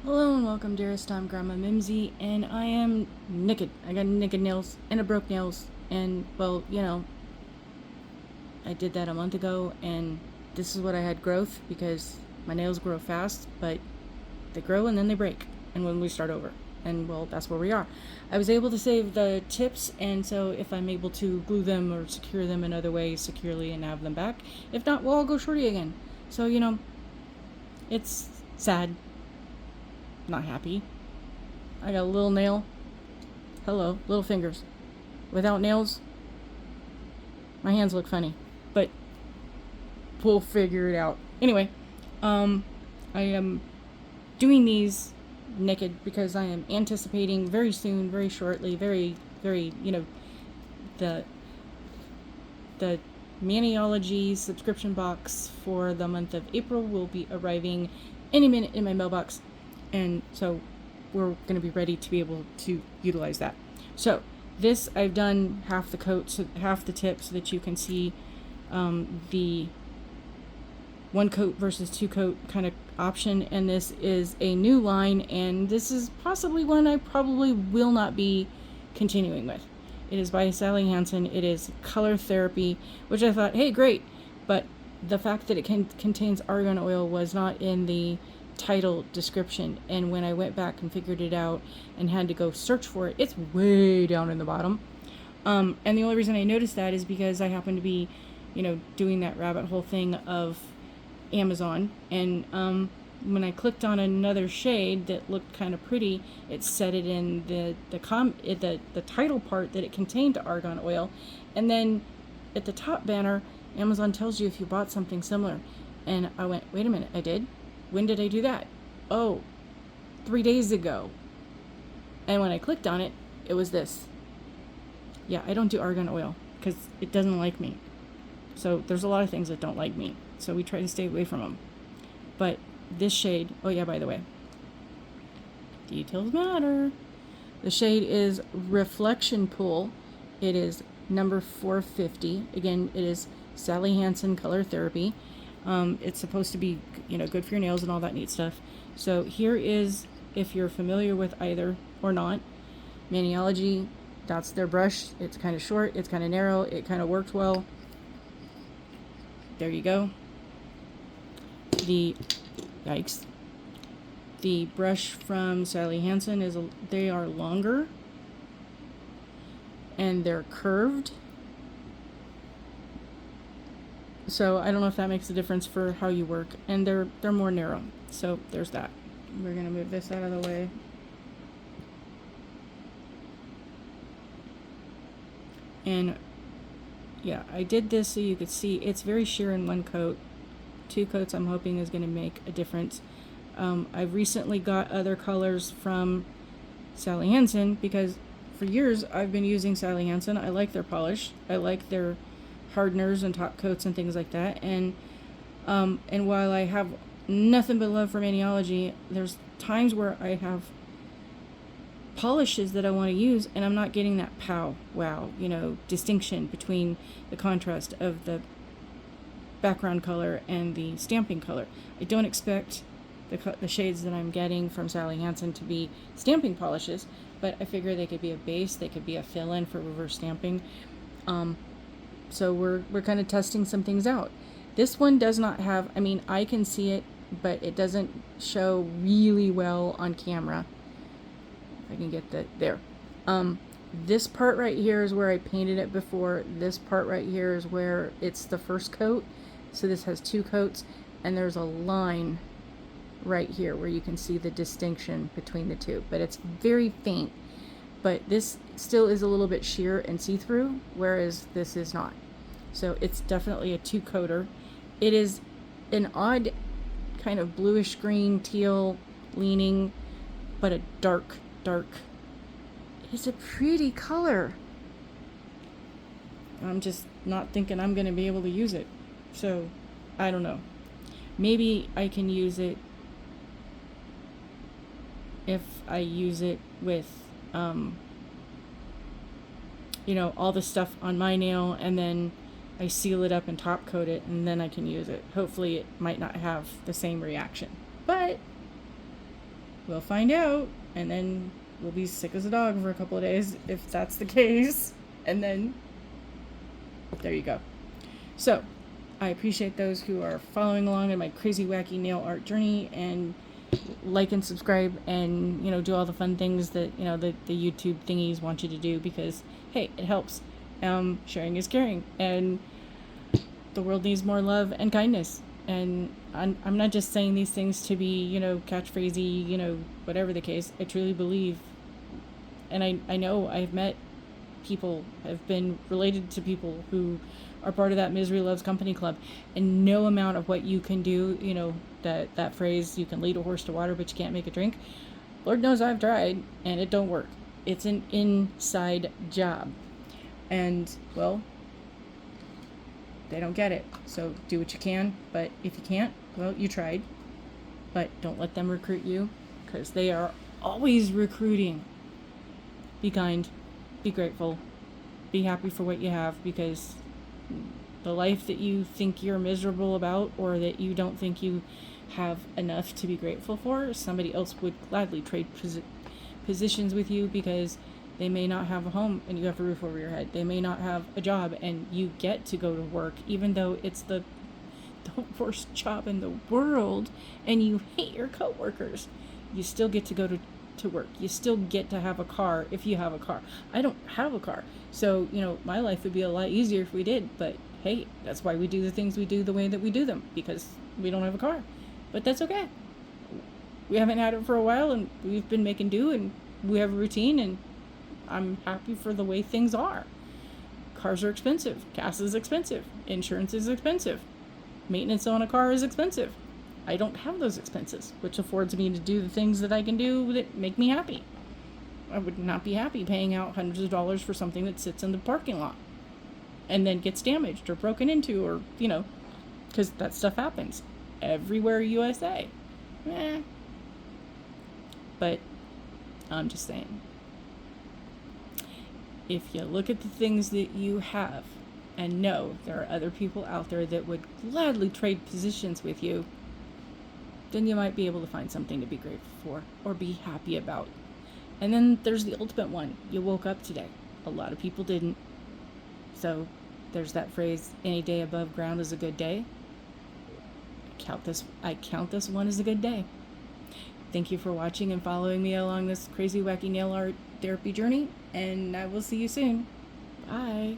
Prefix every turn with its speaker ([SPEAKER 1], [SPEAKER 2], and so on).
[SPEAKER 1] Hello and welcome, dearest. I'm Grandma Mimsy, and I am naked. I got naked nails and I broke nails, and well, I did that a month ago, and this is what I had growth because my nails grow fast, but they grow and then they break, and when we start over, and well, that's where we are. I was able to save the tips, and so if I'm able to glue them or secure them in other ways securely and have them back, if not, well, I'll go shorty again. So it's sad, not happy. I got a little nail. Hello, little fingers. Without nails, my hands look funny. But we'll figure it out. Anyway, I am doing these naked because I am anticipating very soon, very shortly, very, the the Maniology subscription box for the month of April will be arriving any minute in my mailbox. And so we're going to be ready to be able to utilize that. So this, I've done half the coat, so half the tip, so that you can see the one coat versus two coat kind of option. And this is a new line, and this is possibly one I probably will not be continuing with. It is by Sally Hansen. It is Color Therapy, which I thought, hey, great. But the fact that it contains argan oil was not in the title description. And when I went back and figured it out and had to go search for it, it's way down in the bottom. And the only reason I noticed that is because I happen to be, doing that rabbit hole thing of Amazon. And when I clicked on another shade that looked kind of pretty, it said it in the title part that it contained argan oil, and then at the top banner, Amazon tells you if you bought something similar. And I went, wait a minute, I did? When did I do that? Oh, 3 days ago. And when I clicked on it, it was this. Yeah, I don't do argan oil because it doesn't like me. So there's a lot of things that don't like me. So we try to stay away from them. But this shade, oh yeah, by the way, details matter. The shade is Reflection Pool. It is number 450. Again, it is Sally Hansen Color Therapy. It's supposed to be, good for your nails and all that neat stuff. So here is, if you're familiar with either or not, Maniology, that's their brush. It's kind of short, it's kind of narrow, it kind of worked well. There you go. Yikes. The brush from Sally Hansen they are longer and they're curved. So I don't know if that makes a difference for how you work, and they're more narrow. So there's that. We're gonna move this out of the way. And yeah, I did this so you could see it's very sheer in one coat. 2 coats I'm hoping is going to make a difference. I've recently got other colors from Sally Hansen because for years I've been using Sally Hansen. I like their polish. I like their hardeners and top coats and things like that. And while I have nothing but love for Maniology, there's times where I have polishes that I want to use and I'm not getting that wow, distinction between the contrast of the background color and the stamping color. I don't expect the shades that I'm getting from Sally Hansen to be stamping polishes, but I figure they could be a base, they could be a fill-in for reverse stamping. So we're kind of testing some things out. This one does not have, I can see it, but it doesn't show really well on camera. If I can get that there. This part right here is where I painted it before. This part right here is where it's the first coat. So this has 2 coats, and there's a line right here where you can see the distinction between the two, but it's very faint. But this still is a little bit sheer and see-through, whereas this is not. So it's definitely a 2-coater. It is an odd kind of bluish green, teal leaning, but a dark. It's a pretty color. I'm just not thinking I'm going to be able to use it. So, I don't know. Maybe I can use it if I use it with, all the stuff on my nail, and then I seal it up and top coat it, and then I can use it. Hopefully it might not have the same reaction. But we'll find out, and then we'll be sick as a dog for a couple of days if that's the case. And then there you go. So I appreciate those who are following along in my crazy wacky nail art journey, and like and subscribe, and do all the fun things that the YouTube thingies want you to do, because hey, it helps. Sharing is caring, and the world needs more love and kindness. And I'm not just saying these things to be catchphrasey, whatever the case. I truly believe, and I know I've met people, have been related to people who are part of that Misery Loves Company club, and no amount of what you can do, that phrase, you can lead a horse to water but you can't make it drink. Lord knows I've tried, and it don't work. It's an inside job, and well, they don't get it. So do what you can, but if you can't, well, you tried. But don't let them recruit you, because they are always recruiting. Be kind, be grateful, be happy for what you have, because the life that you think you're miserable about, or that you don't think you have enough to be grateful for, somebody else would gladly trade positions with you, because they may not have a home and you have a roof over your head. They may not have a job and you get to go to work, even though it's the worst job in the world and you hate your coworkers. You still get to go to work. You still get to have a car if you have a car. I don't have a car. So, my life would be a lot easier if we did. But hey, that's why we do the things we do the way that we do them, because we don't have a car. But that's okay. We haven't had it for a while, and we've been making do, and we have a routine, and I'm happy for the way things are. Cars are expensive. Gas is expensive. Insurance is expensive. Maintenance on a car is expensive. I don't have those expenses, which affords me to do the things that I can do that make me happy. I would not be happy paying out hundreds of dollars for something that sits in the parking lot and then gets damaged or broken into, or, because that stuff happens everywhere USA. But I'm just saying, if you look at the things that you have and know there are other people out there that would gladly trade positions with you, then you might be able to find something to be grateful for or be happy about. And then there's the ultimate one. You woke up today. A lot of people didn't. So there's that phrase, any day above ground is a good day. I count this one as a good day. Thank you for watching and following me along this crazy wacky nail art therapy journey, and I will see you soon. Bye.